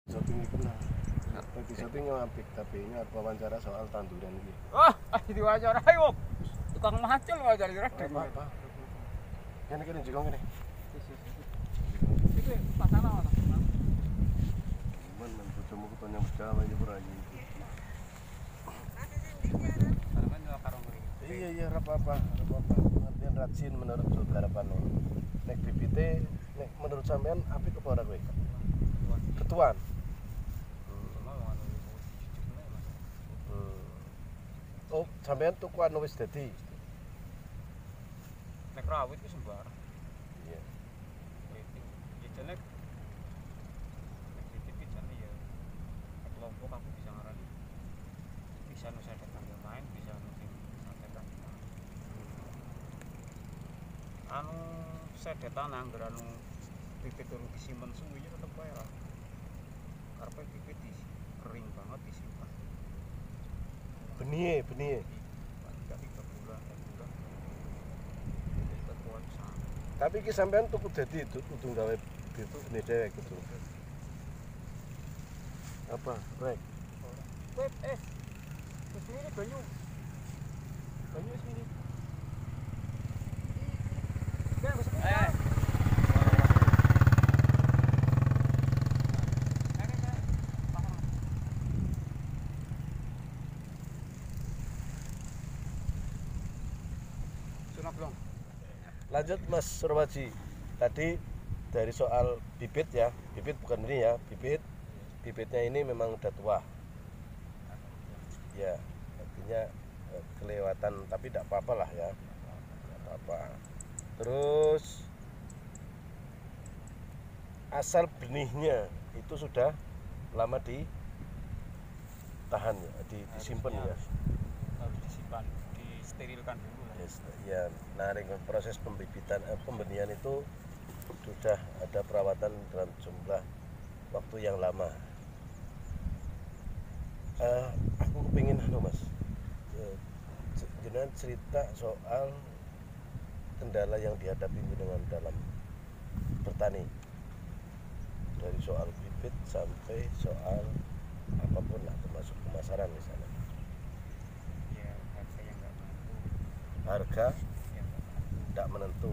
Shopping itu lah. Tapi shopping apik tapi ini wawancara soal tanduran iki. Wah, diwawancara ayo. Tukang macul wawancara kira Apa? Kene kene jengong kene. Iki pasana ana. Men bojomu ku tanya Jawa ya ora iki. Sampeyan yo karo ngene. Iya ora apa-apa. Pengertian rajin menurut saudara Pano. Nek bibite nek menurut sampean apik apa ora kowe? Ketuan. Oh, sampean tukuan wis dadi. Nek rawit ku sembar. Iya. Ya jane iki jane ya kelompok aku bisa ngarani. Bisa nu saya yang main, bisa nu sing santetan. Anu sedetan anggar anu bibit turu disimpen suwi ya tetep wae lah. Karepe bibit di kering banget disimpan. Benih. Enggak 3 bulan, 4 bulan. Tetuan sana. Tapi iki sampean tuku dadi kudu gawe benih dhewek kudu. Apa? Rek. Web kesini banyu sini. Kan kesini. Lanjut Mas Surwaji. Tadi dari soal bibit ya, bibit bukan ini ya, bibitnya ini memang udah tua. Ya, artinya kelewatan tapi tidak apa-apa lah ya. Tidak apa-apa. Terus asal benihnya itu sudah lama ditahan ya, disimpan ya. Harus disimpan, disterilkan dulu lah. Ya, nah proses pembibitan pembenihan itu sudah ada perawatan dalam jumlah waktu yang lama. Aku kepingin Mas, jenengan cerita soal kendala yang dihadapi dengan dalam bertani, dari soal bibit sampai soal apapun lah, termasuk pemasaran misalnya. Ya, harga yang enggak menentu. Harga Yang tidak menentu.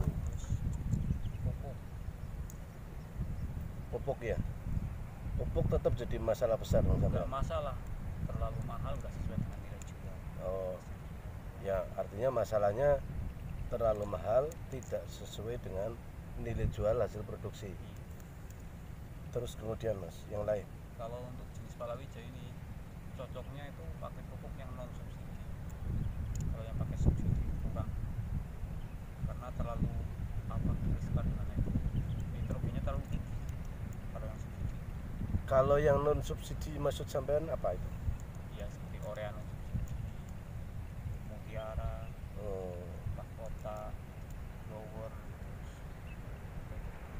Pupuk ya, pupuk tetap jadi masalah besar enggak masalah, terlalu mahal enggak sesuai dengan nilai jual. Oh ya, artinya masalahnya terlalu mahal tidak sesuai dengan nilai jual hasil produksi. Terus kemudian Mas, yang lain? Kalau untuk jenis palawija ini cocoknya itu pakai pupuk yang non subsidi. Kalau yang pakai subsidi kurang, karena terlalu riskan dengan itu. Nitrogennya terlalu tinggi. Kalau yang non subsidi maksud sampean apa itu? Ya seperti Orea non subsidi, Mutiara, Mahkota, Blower,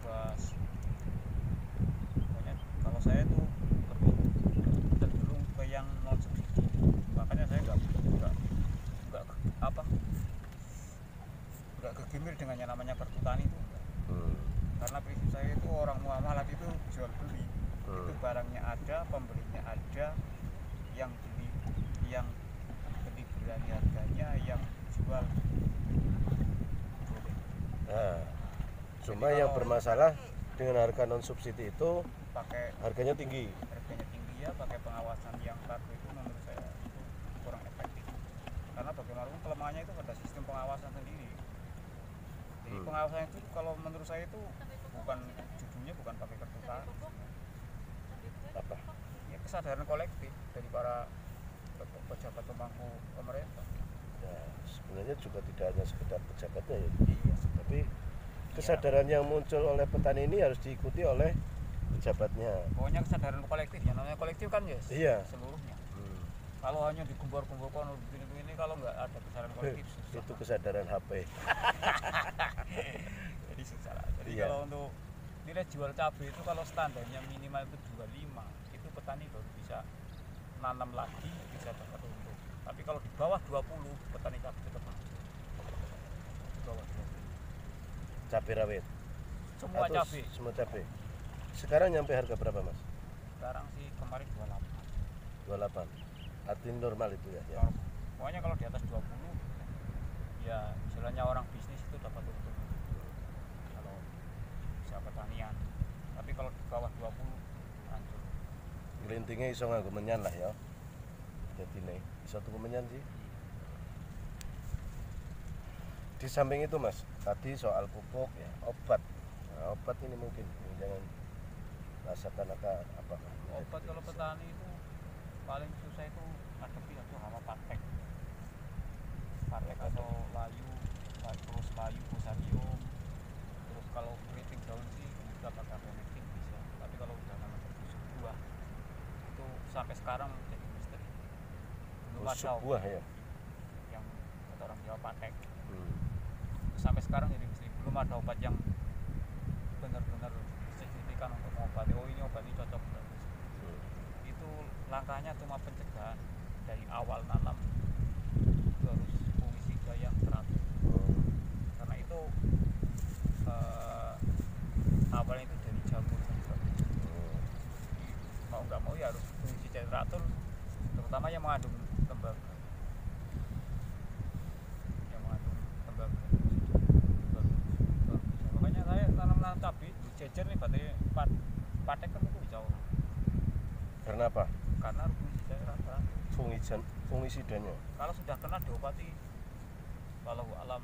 Bas. Pokoknya kalau saya tuh lebih cenderung ke yang non subsidi. Makanya saya nggak kegimir dengan yang namanya kartu tani itu. Karena prinsip saya itu orang muamalah itu jual beli. Itu barangnya ada, pembelinya ada, yang beli berani harganya, yang jual boleh. Nah, cuma yang bermasalah dengan harga non subsidi itu pakai harganya tinggi ya, pakai pengawasan yang baru itu menurut saya itu kurang efektif. Karena bagaimanapun kelemahannya itu pada sistem pengawasan sendiri. Jadi pengawasan itu kalau menurut saya itu judulnya bukan pakai kartu tani. apa? Ya kesadaran kolektif dari para pejabat pemangku pemerintah. Ya, sebenarnya juga tidak hanya sekedar pejabatnya ya. Iya. Tapi kesadaran yang muncul oleh petani ini harus diikuti oleh pejabatnya. Pokoknya kesadaran kolektif, yang namanya kolektif kan ya Iya. seluruhnya. Kalau hanya digembor-gemborkan begini kalau nggak ada kesadaran kolektif susah. Itu kesadaran HP. Jadi susah lah. Jadi Iya. kalau untuk nilai jual cabai itu kalau standarnya minimal itu 25, itu petani baru bisa nanam lagi, bisa dapat untung. Tapi kalau di bawah 20, petani cabai tetap mati. Di bawah 20. Cabai rawit. Semua cabai. Semua cabai. Sekarang nyampe harga berapa Mas? Sekarang 28. Arti normal itu ya. Ya. Pokoknya kalau di atas 20 ya istilahnya orang bisnis itu dapat untung kalau usaha pertanian. Tapi kalau di bawah 20 hancur. Ngelintingnya iso nganggo menyan lah ya. Jadi nih iso tuku menyan sih. Di samping itu Mas, tadi soal pupuk ya, obat. Nah, obat ini mungkin jangan rasakan apa Obat kalau petani itu paling susah itu ngadepi itu hama patek atau layu, terus layu, fusarium. Terus kalau keriting daun sih bisa pakai vermectin bisa. Tapi kalau udah namanya busuk buah itu sampai sekarang jadi misteri. Belum busuk ada buah ya. yang kata orang Jawa patek. Hmm. Sampai sekarang jadi misteri. Belum ada obat yang benar-benar signifikan untuk mengobati. Oh ini obat ini cocok. Itu langkahnya cuma pencegahan dari awal nanam itu harus fungisida yang teratur. Karena itu awalnya itu dari jamur. Mau nggak mau ya harus fungisida teratur, terutama yang mengandung tembaga. Makanya saya tanam cabai jejer nih berarti patek kan itu jauh. Karena apa? Karena fungisida rata. Fungisidanya. Kalau sudah kena diobati, walau alam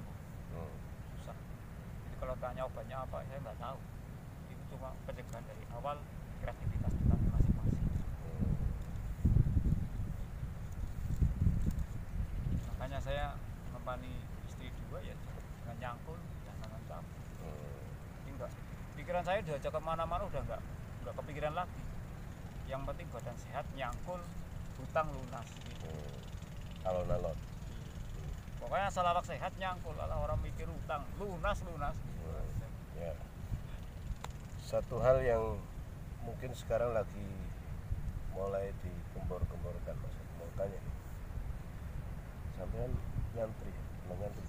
susah. Jadi kalau tanya obatnya apa, saya nggak tahu. Itu cuma pencegahan dari awal, kreativitas kita masing-masing. Makanya saya ngempani istri 2 ya dengan nyangkul dan nanam cabai. Jadi enggak, pikiran saya diajak kemana-mana udah nggak kepikiran lagi. Yang penting badan sehat, nyangkul, hutang lunas gitu. Alon-alon. Pokoknya asal awak sehat nyangkul, lah orang mikir hutang lunas gitu. Ya. Satu hal yang mungkin sekarang lagi mulai digembor-gemborkan Mas, mau tanya nih. Sampean nyantri, menyantri.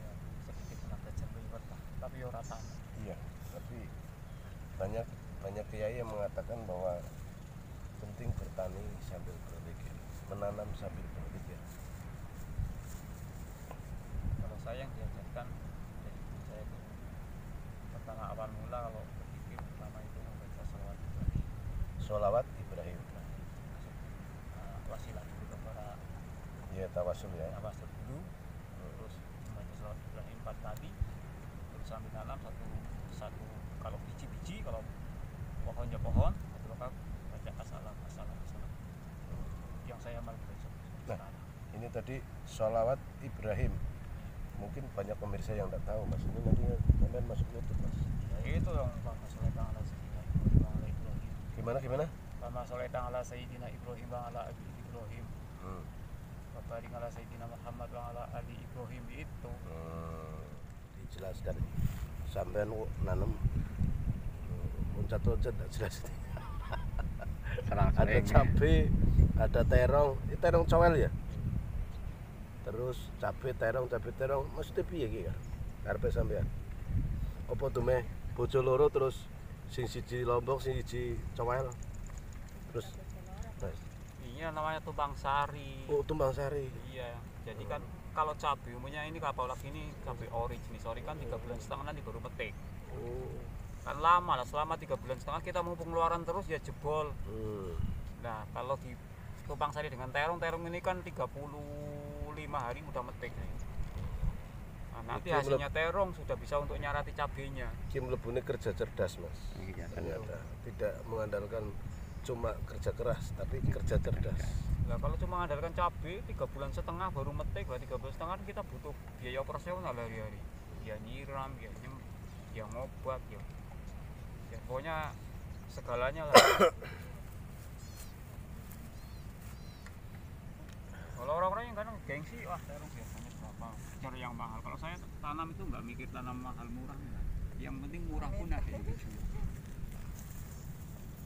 Ya, sedikit tenaga cerliwet lah, tapi ora tanah. Iya, tapi banyak kiai yang mengatakan bahwa penting bertani sambil berpikir, menanam sambil berpikir. Kalau saya yang diajarkan dari guru saya itu pertama awal mula kalau berpikir pertama itu membaca sholawat Ibrahim. Sholawat Ibrahim. Wasilah dulu kepada Ya tawasul ya. tawasul dulu, terus membaca sholawat Ibrahim 4 kali, terus sambil nanam satu kalau biji-biji, kalau pohonnya pohon, satu lokal baca assalam. Yang saya malah besok. Nah, ini tadi sholawat Ibrahim. Mungkin banyak pemirsa yang tidak tahu Mas. Ini nanti sampean masuk YouTube Mas. Ya, itu yang Allahumma sholli ala sayyidina Ibrahim wa ala Ibrahim. Gimana? Allahumma sholli ala sayyidina Ibrahim wa ala abi Ibrahim. Wa barik ala sayyidina Muhammad wa ala ali Ibrahim itu. Dijelaskan sampean nanam loncat-loncat tidak jelas ini. Ada cabai, ada terong, ini terong cowel ya. Terus cabai terong, mesti piye iki kan? Karepe sampean. Apa dume bojo loro terus sing siji lombok, sing siji cowel. Terus Ini namanya tumpang sari. oh tumbang sari. Iya, jadi kan kalau cabai umumnya ini apalagi ini cabai ori, jenis ori kan 3 bulan setengah nanti baru petik. Kan lama lah, selama 3 bulan setengah kita mau pengeluaran terus ya jebol. Nah kalau di tumpang sari dengan terong ini kan 35 hari udah metik. Nah, nanti hasilnya terong sudah bisa untuk nyarati cabenya. Iki mlebune kerja cerdas Mas. Ternyata tidak mengandalkan cuma kerja keras tapi kerja cerdas. Nah kalau cuma mengandalkan cabai 3 bulan setengah baru metik, berarti 3 bulan setengah kita butuh biaya operasional hari-hari. Ya nyiram, ya ngobat, ya pokoknya segalanya lah. Kalau orang-orang yang kadang gengsi, wah terong biasanya berapa, cari yang mahal. Kalau saya tanam itu nggak mikir tanam mahal murah, yang penting murah pun ada yang dijual.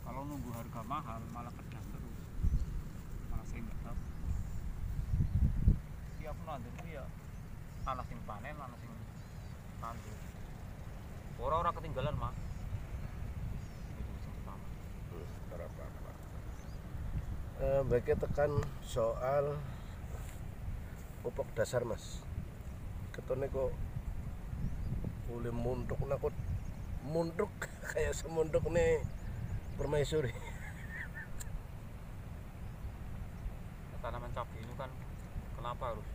Kalau nunggu harga mahal malah kedang terus, malah saya nggak tahu. Tiap nandur itu ya anak sing panen, anak sing nandur. Orang-orang ketinggalan mah. Baiknya tekan soal pupuk dasar mas. Ketone kok boleh muntuk nakut muntuk kayak semunduk nih permaisuri. Tanaman cabai ini kan kenapa harus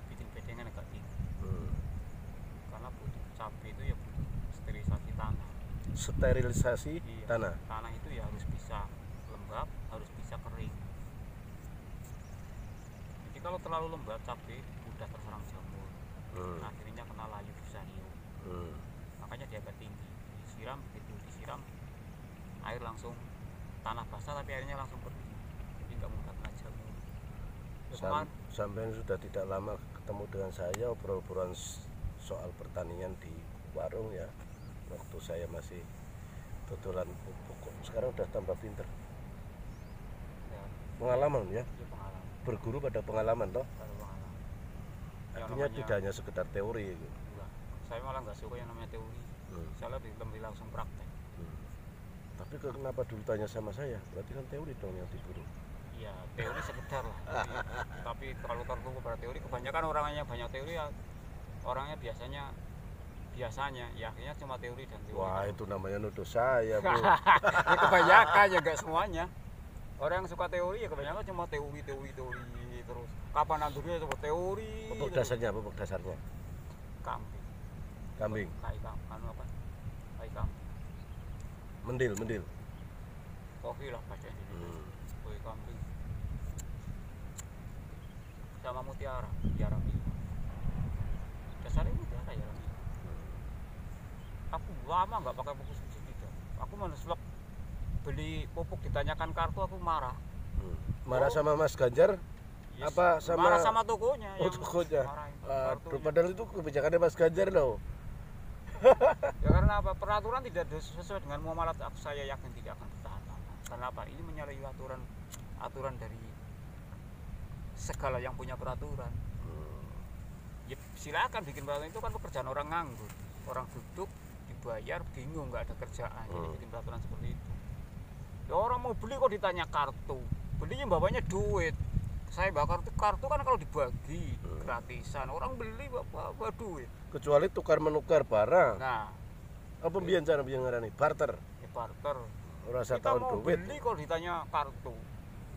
bikin bedengan agak tinggi? Karena butuh cabai itu ya butuh sterilisasi tanah. Sterilisasi Iya, tanah. tanah itu ya harus bisa lembab, harus bisa kering. Jadi kalau terlalu lembab cabai mudah terserang jamur. Akhirnya kena layu fusarium. Makanya dia agak tinggi. Disiram, begitu disiram air langsung tanah basah tapi airnya langsung pergi. Jadi nggak mudah kena jamur. Sampai sudah tidak lama ketemu dengan saya, obrol-obrolan soal pertanian di warung ya. Waktu saya masih tutulan pupuk, sekarang udah tambah pinter. Ya, Pengalaman ya, itu pengalaman. berguru pada pengalaman toh. Baru pengalaman. Yang Artinya namanya- tidak hanya sekedar teori gitu. Enggak. Saya malah nggak suka yang namanya teori. Saya lebih langsung praktek. Tapi kenapa dulu tanya sama saya? Berarti kan teori dong yang diburu. Iya, teori sekedar lah. Tapi kalau terlalu pada teori, kebanyakan orangnya banyak teori ya, orangnya biasanya ya akhirnya cuma teori dan teori. Wah, itu namanya nuduh saya, Bu. Ya kebanyakan ya nggak semuanya. Orang yang suka teori ya kebanyakan cuma teori terus. Kapan nantinya coba teori? Pupuk terus. dasarnya, pupuk dasarnya. Kambing. Kambing. Kai kambing. Anu apa? Kai kambing. Mendil. Kopi lah bahasa Indonesia. Kai kambing. Sama mutiara biru. Dasarnya mutiara ya. Aku lama nggak pakai pupuk subsidi. Aku mendesak beli pupuk ditanyakan kartu aku marah. Marah sama Mas Ganjar? Yes, Apa sama marah sama tokonya? Oh, yang tokonya. marahin Aduh, kartunya. padahal itu kebijakannya Mas Ganjar loh. Ya karena apa? Peraturan tidak sesuai dengan muamalat, saya yakin tidak akan bertahan lama. Karena apa? Ini menyalahi aturan dari segala yang punya peraturan. Ya silakan bikin peraturan, itu kan pekerjaan orang nganggur, orang duduk dibayar bingung nggak ada kerjaan, jadi bikin peraturan seperti itu. Ya orang mau beli kok ditanya kartu, belinya bapaknya duit. Saya bakar kartu kan kalau dibagi gratisan, orang beli bawa duit. Kecuali tukar menukar barang. Nah, Apa biyen cara biyen ngarani? Barter. ya barter. Ora usah Kita tahun mau duit. beli kok ditanya kartu,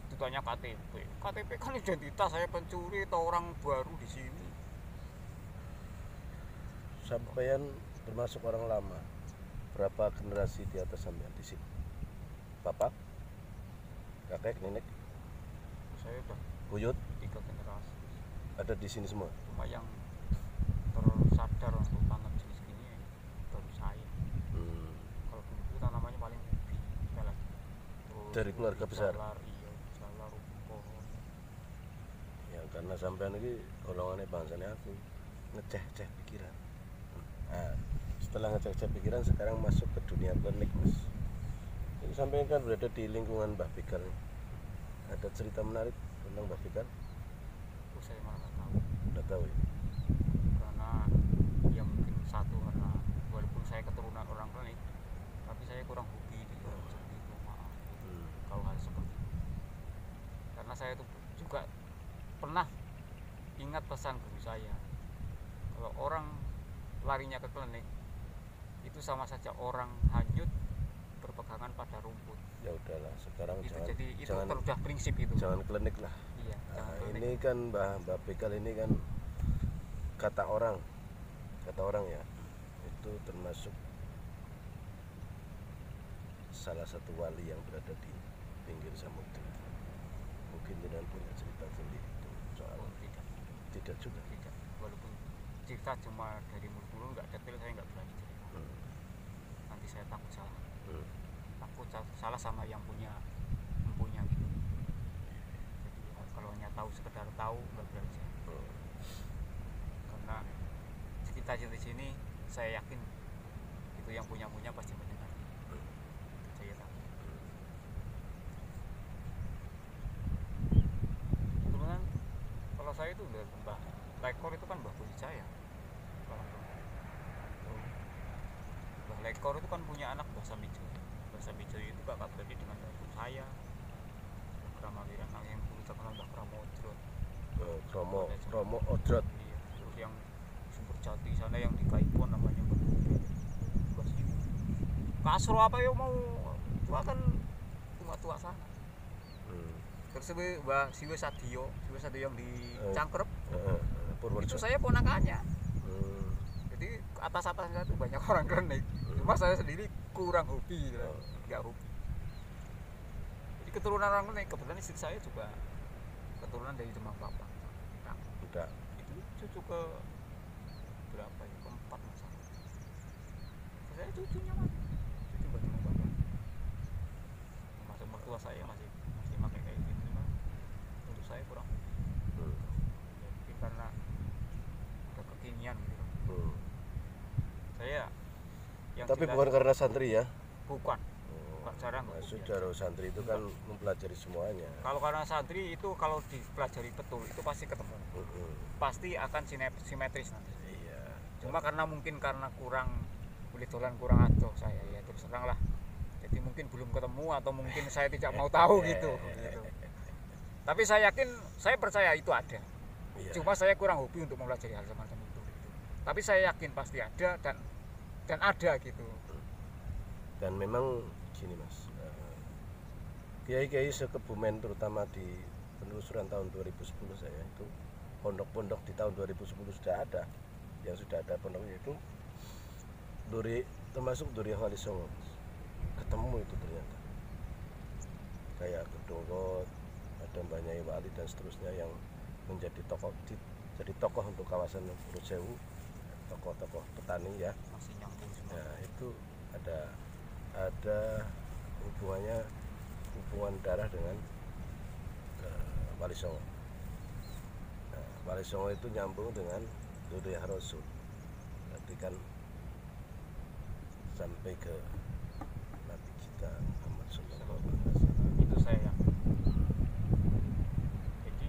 ditanya KTP. KTP kan identitas saya pencuri atau orang baru di sini. Sampean termasuk orang lama. Berapa generasi di atas sampean di sini? Bapak? Kakek, nenek, Saya udah buyut 3 generasi. ada di sini semua. Cuma yang tersadar untuk tanam jenis gini baru saya. Kalau dulu tanamannya paling ubi, jalan. Dari keluarga besar? Jalar, ubi pohon. Ya karena sampean ini golongannya bangsane aku ngeceh-ceh pikiran. Nah, setelah ngeceh-ceh pikiran sekarang masuk ke dunia klinik mas. Ini sampean kan berada di lingkungan Mbah Fikar. Ada cerita menarik tentang Mbah Fikar? Saya malah nggak tahu. Udah tahu ya? Karena ya mungkin satu karena walaupun saya keturunan orang klinik, tapi saya kurang hobi di hal seperti itu, maaf kalau hal seperti itu. Karena saya itu juga pernah ingat pesan guru saya, kalau orang larinya ke klinik itu sama saja orang hanyut berpegangan pada rumput. Ya udahlah, sekarang Itu jangan jadi itu jangan, sudah prinsip itu. jangan klinik lah. Iya, jangan Nah, klinik. ini kan Mbah Fikar ini kan kata orang ya, itu termasuk salah satu wali yang berada di pinggir samudra. Mungkin dengan punya cerita sendiri itu soal Oh, tidak juga. tidak. Walaupun cerita cuma dari mulut nggak detail, saya nggak berani cerita. Nanti saya takut salah. Takut salah sama yang mempunyai gitu. Jadi kalau hanya tahu sekedar tahu nggak belajar. Karena cerita di sini saya yakin itu yang punya pasti mendengar. Saya tahu. Kebetulan kalau saya itu udah Mbah Lekor itu kan Mbah Budi saya. Mbah Lekor itu kan punya anak Mbah Samijo. Mbah Samijo itu kakak beradik dengan ibu saya. Rama Kromo Odrot. Iya. Terus yang Sumber Jati sana yang di Kaikon namanya Kasro apa ya mau tua kan tua sana. Terus Siwe Sadio yang di Cangkrep itu saya ponakannya. Jadi atas-atasnya itu banyak orang klenik. Cuma saya sendiri kurang hobi, nggak hobi. Jadi keturunan orang klenik, kebetulan istri saya juga keturunan dari Demang Bapak. Nah, Udah. itu cucu ke berapa ya? Keempat masalah. Saya cucunya mas, cucu buat Demang Bapak. Masuk mertua saya masih pakai kayak gitu, cuma untuk saya kurang. Ya, mungkin karena udah kekinian gitu. Saya yang Tapi jelas, bukan karena santri ya? bukan jarang. Maksud dari santri itu kan mempelajari semuanya. Kalau karena santri itu kalau dipelajari betul itu pasti ketemu, pasti akan simetris nanti. Iya. Cuma karena mungkin karena kurang kulit dolan, kurang adoh saya ya terus terang lah. Jadi mungkin belum ketemu atau mungkin saya tidak mau tahu gitu. Tapi saya yakin, saya percaya itu ada. Iya. Cuma saya kurang hobi untuk mempelajari hal semacam itu. Tapi saya yakin pasti ada dan ada gitu. Dan memang gini mas, kiai-kiai sekebumen terutama di penelusuran tahun 2010 saya itu pondok-pondok di tahun 2010 sudah ada, yang sudah ada pondoknya itu termasuk Duri Wali Songo, ketemu itu ternyata kayak Kedongot, ada Mbah Nyai Wali dan seterusnya yang menjadi tokoh untuk kawasan Purut Sewu, tokoh-tokoh petani ya. Masih nyambung semua. Nah itu ada hubungan darah dengan Wali Songo. Nah, Wali Songo itu nyambung dengan Duriah Rasul. Berarti kan sampai ke Nabi kita Muhammad SAW. Itu saya yakin. Jadi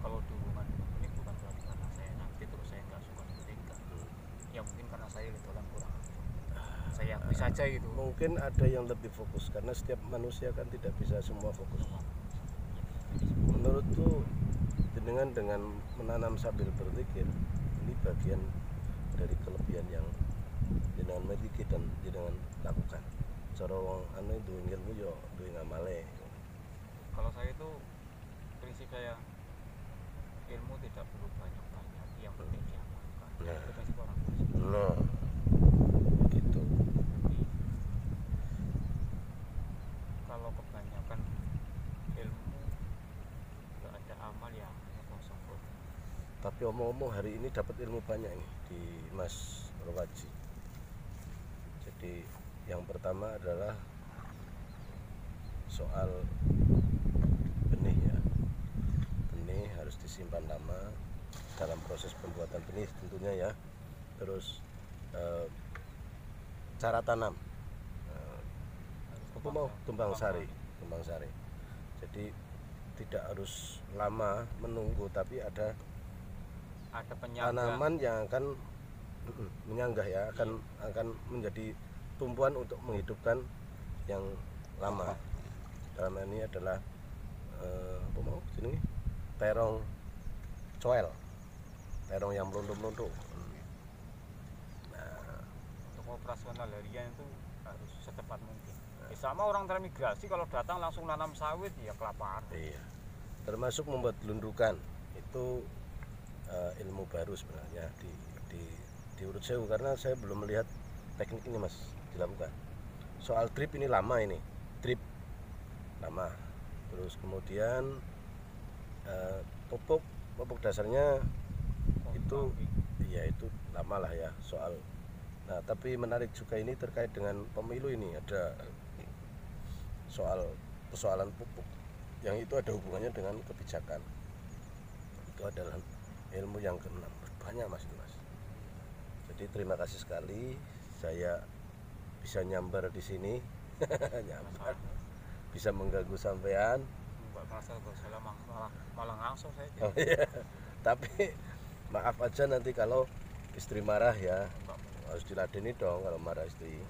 kalau hubungan ini bukan berarti karena saya nanti terus saya nggak suka mereka. Ya mungkin karena saya kebetulan kurang. Saya akui saja gitu. Mungkin ada yang lebih fokus karena setiap manusia kan tidak bisa semua fokus. Menurutku dengan menanam sambil berzikir ini bagian dari kelebihan yang dengan miliki dan dengan lakukan. Cara wong anu itu ilmu yo duwe ngamale. Kalau saya itu prinsip saya ilmu tidak perlu banyak-banyak, yang penting diamalkan. Nah. Itu prinsip orang. Nah, gitu. Jadi kalau kebanyakan ilmu nggak ada amal ya hanya kosong. Tapi omong-omong hari ini dapat ilmu banyak nih di Mas Rawaji. Jadi yang pertama adalah soal benih ya. Benih harus disimpan lama dalam proses pembuatan benih tentunya ya. Terus cara tanam apa mau tumbang sari. Jadi tidak harus lama menunggu, tapi ada penyangga tanaman yang akan menyanggah ya, akan menjadi tumpuan untuk menghidupkan yang lama. Dalam ini adalah apa mau sini terong coel, terong yang meluntuk-meluntuk. untuk operasional harian itu harus secepat mungkin. Sama orang transmigrasi kalau datang langsung nanam sawit ya kelaparan. Iya. Termasuk membuat lundukan itu ilmu baru sebenarnya di Urut Sewu, karena saya belum melihat teknik ini mas dilakukan. Soal drip ini lama, ini drip lama. Terus kemudian pupuk dasarnya itu ya itu lama lah ya soal. Nah tapi menarik juga ini terkait dengan pemilu ini, ada persoalan pupuk yang itu ada hubungannya dengan kebijakan. Itu adalah ilmu yang keenam, banyak mas itu mas. Jadi terima kasih sekali saya bisa nyambar di sini. Nyambar bisa mengganggu sampean. Enggak merasa bersalah, malah ngasuh saya. Oh, iya. Tapi maaf aja nanti kalau istri marah ya, harus diladeni dong kalau marah istri.